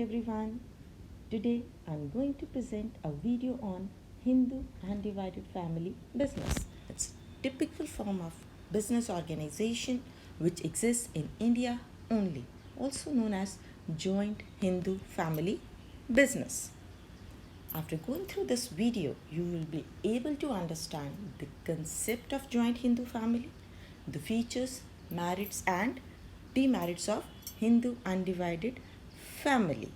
Everyone, today I'm going to present a video on Hindu undivided family business. It's a typical form of business organization which exists in India only, also known as joint Hindu family business. After going through this video, you will be able to understand the concept of joint Hindu family, the features, merits and demerits of Hindu undivided family.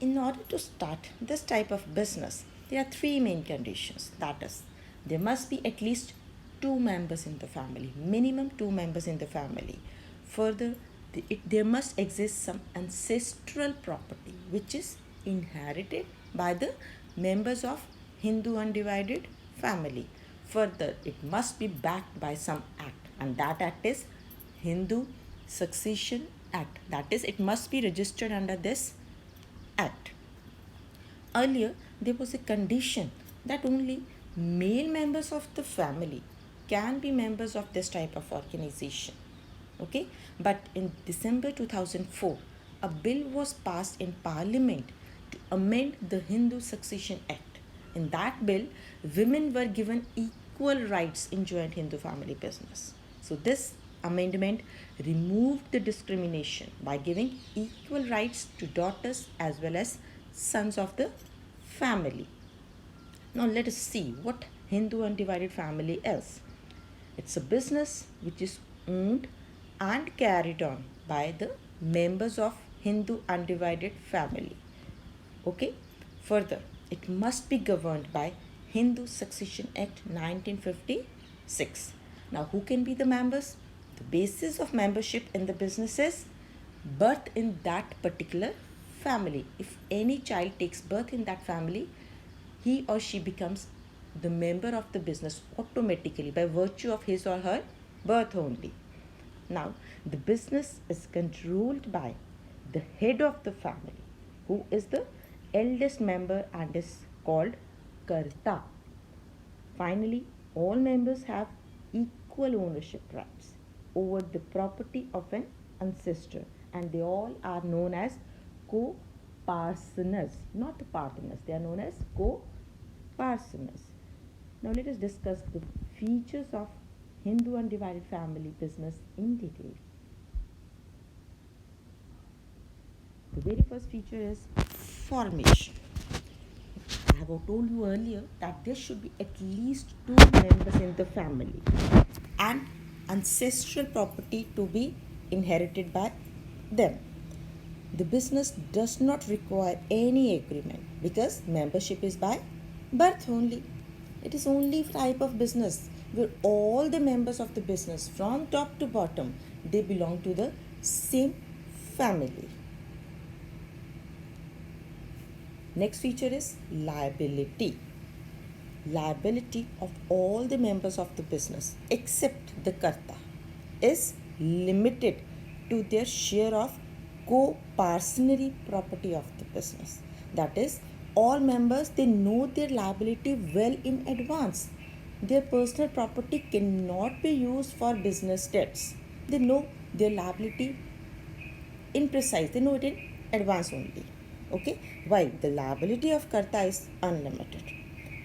In order to start this type of business, there are three main conditions. That is, there must be at least two members in the family, minimum two members in the family. Further, there must exist some ancestral property which is inherited by the members of Hindu undivided family. Further, it must be backed by some act, and that act is Hindu Succession Act. That is, it must be registered under this act. Earlier, there was a condition that only male members of the family can be members of this type of organization. Okay, but in December 2004, a bill was passed in Parliament to amend the Hindu Succession Act. In that bill, women were given equal rights in joint Hindu family business. So, this amendment removed the discrimination by giving equal rights to daughters as well as sons of the family. Now let us see what Hindu undivided family is. It's a business which is owned and carried on by the members of Hindu undivided family. Okay? Further, it must be governed by Hindu Succession Act 1956. Now, who can be the members? The basis of membership in the business is birth in that particular family. If any child takes birth in that family, he or she becomes the member of the business automatically by virtue of his or her birth only. Now, the business is controlled by the head of the family, who is the eldest member and is called Karta. Finally, all members have equal ownership rights over the property of an ancestor, and they all are known as co-partners, not partners. They are known as co-partners. Now let us discuss the features of Hindu undivided family business in detail. The very first feature is formation. I have told you earlier that there should be at least two members in the family and ancestral property to be inherited by them. The business does not require any agreement because membership is by birth only. It is only type of business where all the members of the business from top to bottom, they belong to the same family. Next feature is liability. Liability of all the members of the business except the Karta is limited to their share of co-partnership property of the business. That is, all members, they know their liability well in advance. Their personal property cannot be used for business debts. They know their liability in precise. They know it in advance only. Okay, while the liability of Karta is unlimited.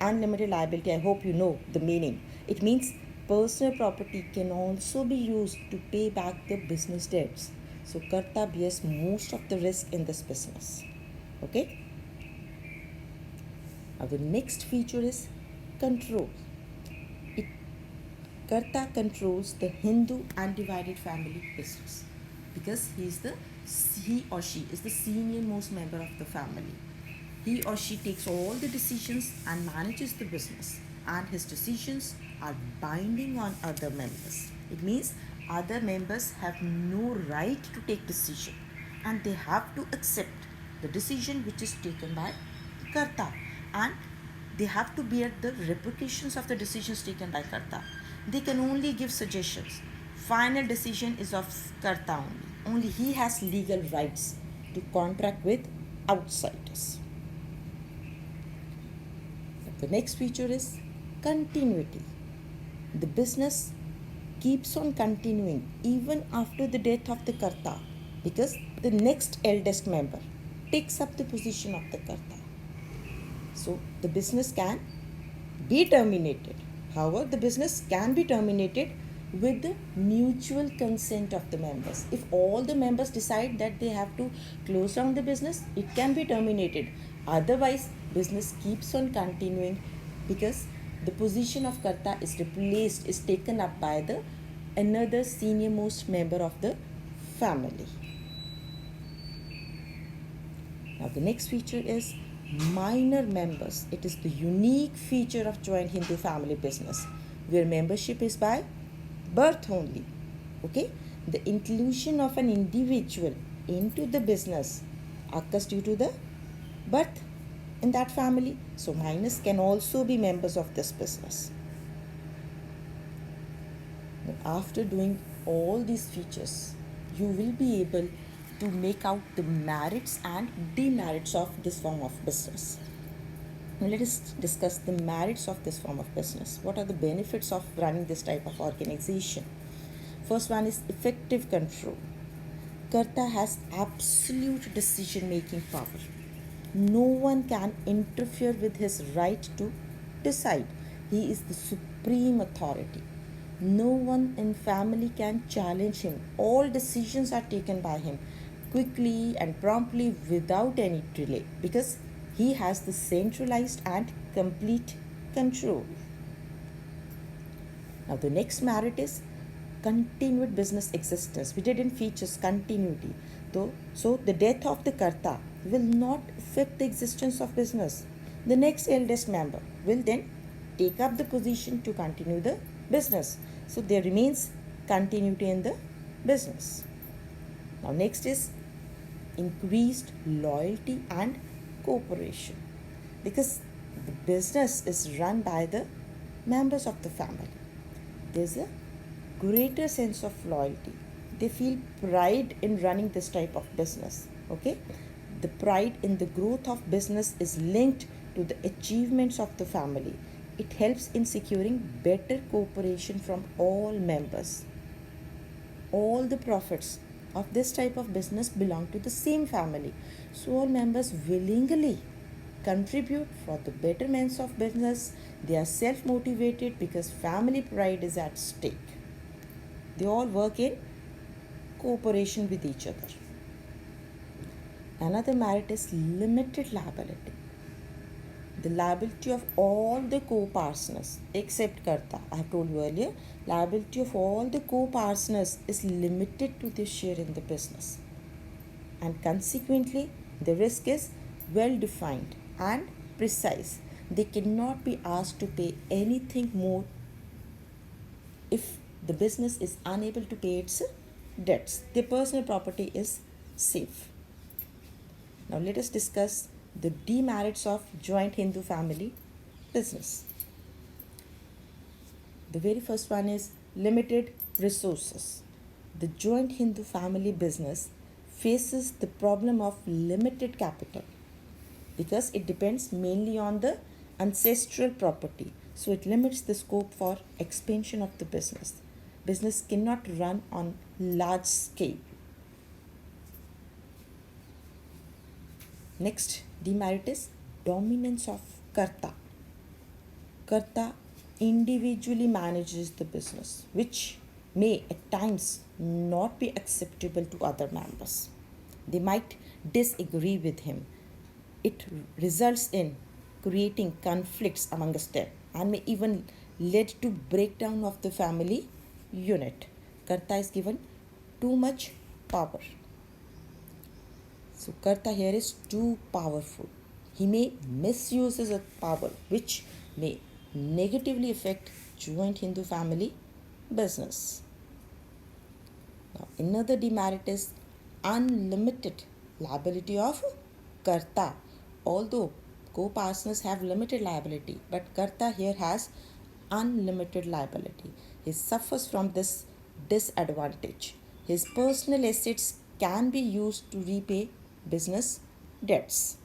Unlimited liability, I hope you know the meaning. It means personal property can also be used to pay back the business debts. So Karta bears most of the risk in this business. Okay. Now the next feature is control. Karta controls the Hindu undivided family business because he or she is the senior most member of the family. He or she takes all the decisions and manages the business, and his decisions are binding on other members. It means other members have no right to take decision, and they have to accept the decision which is taken by Karta, and they have to bear the repercussions of the decisions taken by Karta. They can only give suggestions. Final decision is of Karta only. Only he has legal rights to contract with outsiders. The next feature is continuity. The business keeps on continuing even after the death of the Karta because the next eldest member takes up the position of the karta. So the business can be terminated. However, the business can be terminated with the mutual consent of the members. If all the members decide that they have to close down the business, it can be terminated. Otherwise, business keeps on continuing because the position of karta is taken up by the another senior most member of the family. Now the next feature is minor members. It is the unique feature of joint Hindu family business where membership is by birth only. Okay, the inclusion of an individual into the business occurs due to the birth in that family. So minors can also be members of this business. After doing all these features, you will be able to make out the merits and demerits of this form of business. Now let us discuss the merits of this form of business. What are the benefits of running this type of organization? First one is effective control. Karta has absolute decision making power. No one can interfere with his right to decide. He is the supreme authority. No one in family can challenge him. All decisions are taken by him quickly and promptly without any delay because he has the centralized and complete control. Now the next merit is continued business existence. We didn't features continuity. So the death of the karta will not affect the existence of business. The next eldest member will then take up the position to continue the business. So there remains continuity in the business. Now next is increased loyalty and cooperation because the business is run by the members of the family. There's a greater sense of loyalty. They feel pride in running this type of business. Okay, the pride in the growth of business is linked to the achievements of the family. It helps in securing better cooperation from all members. All the profits of this type of business belong to the same family. So all members willingly contribute for the betterments of business. They are self-motivated because family pride is at stake. They all work in cooperation with each other. Another merit is limited liability. The liability of all the co-partners except karta. I have told you earlier, liability of all the co-partners is limited to their share in the business. And consequently, the risk is well defined and precise. They cannot be asked to pay anything more if the business is unable to pay its debts. Their personal property is safe. Now let us discuss the demerits of joint Hindu family business. The very first one is limited resources. The joint Hindu family business faces the problem of limited capital because it depends mainly on the ancestral property. So it limits the scope for expansion of the business. Business cannot run on large scale. Next demerit is dominance of karta. Karta individually manages the business, which may at times not be acceptable to other members. They might disagree with him. It results in creating conflicts amongst them and may even lead to breakdown of the family unit. Karta is given too much power. So karta here is too powerful. He may misuse his power, which may negatively affect joint Hindu family business. Now another demerit is unlimited liability of karta. Although co-partners have limited liability, but karta here has unlimited liability. He suffers from this disadvantage. His personal assets can be used to repay business debts.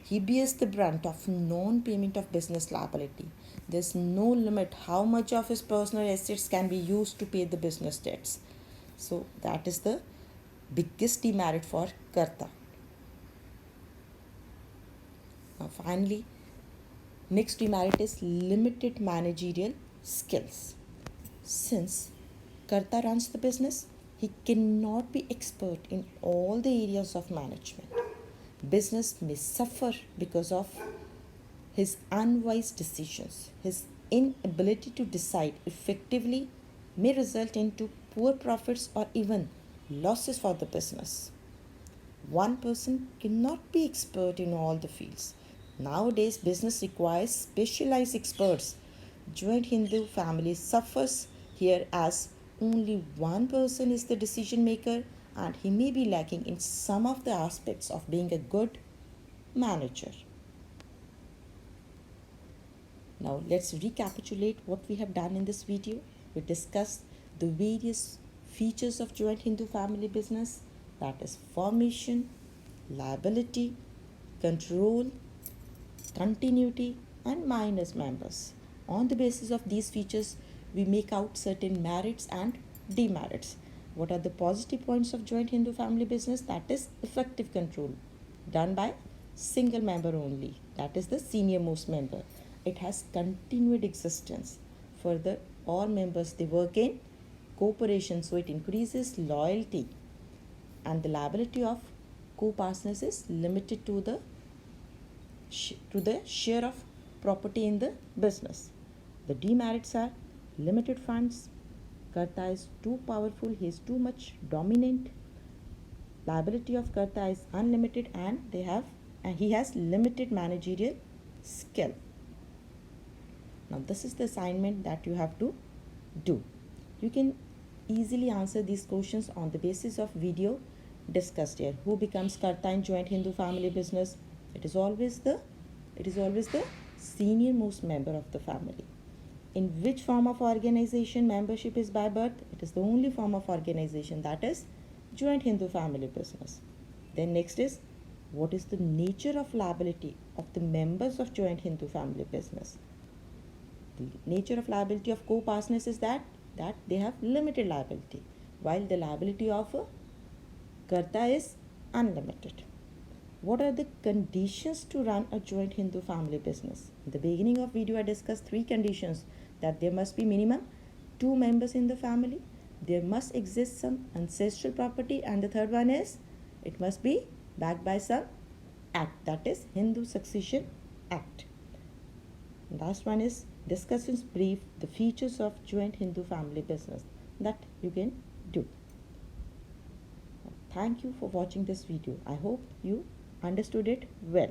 He bears the brunt of non-payment of business liability. There's no limit how much of his personal assets can be used to pay the business debts. So that is the biggest demerit for karta. finally, next demerit is limited managerial skills. Since Karta runs the business, he cannot be expert in all the areas of management. Business may suffer because of his unwise decisions. His inability to decide effectively may result into poor profits or even losses for the business. One person cannot be expert in all the fields. Nowadays, business requires specialized experts. Joint Hindu family suffers here as only one person is the decision maker and he may be lacking in some of the aspects of being a good manager. Now let's recapitulate what we have done in this video. We discussed the various features of joint Hindu family business, that is formation, liability, control, continuity and minus members. On the basis of these features, we make out certain merits and demerits. What are the positive points of joint Hindu family business? That is effective control done by single member only, that is the senior most member. It has continued existence. Further, all members they work in cooperation, so it increases loyalty, and the liability of co-partners is limited to the share of property in the business. The demerits are limited funds. Karta is too powerful, he is too much dominant. Liability of Karta is unlimited and he has limited managerial skill. Now this is the assignment that you have to do. You can easily answer these questions on the basis of video discussed here. Who becomes Karta in joint Hindu family business? It is always the senior most member of the family. In which form of organization membership is by birth? It is the only form of organization, that is joint Hindu family business. Then next is, what is the nature of liability of the members of joint Hindu family business? The nature of liability of co-partners is that they have limited liability, while the liability of Karta is unlimited. What are the conditions to run a joint Hindu family business? In the beginning of video, I discussed 3 conditions: that there must be minimum 2 members in the family, there must exist some ancestral property, and the third one is it must be backed by some act, that is Hindu Succession Act. Last one is discussions brief the features of joint Hindu family business that you can do. Thank you for watching this video. I hope you understood it well.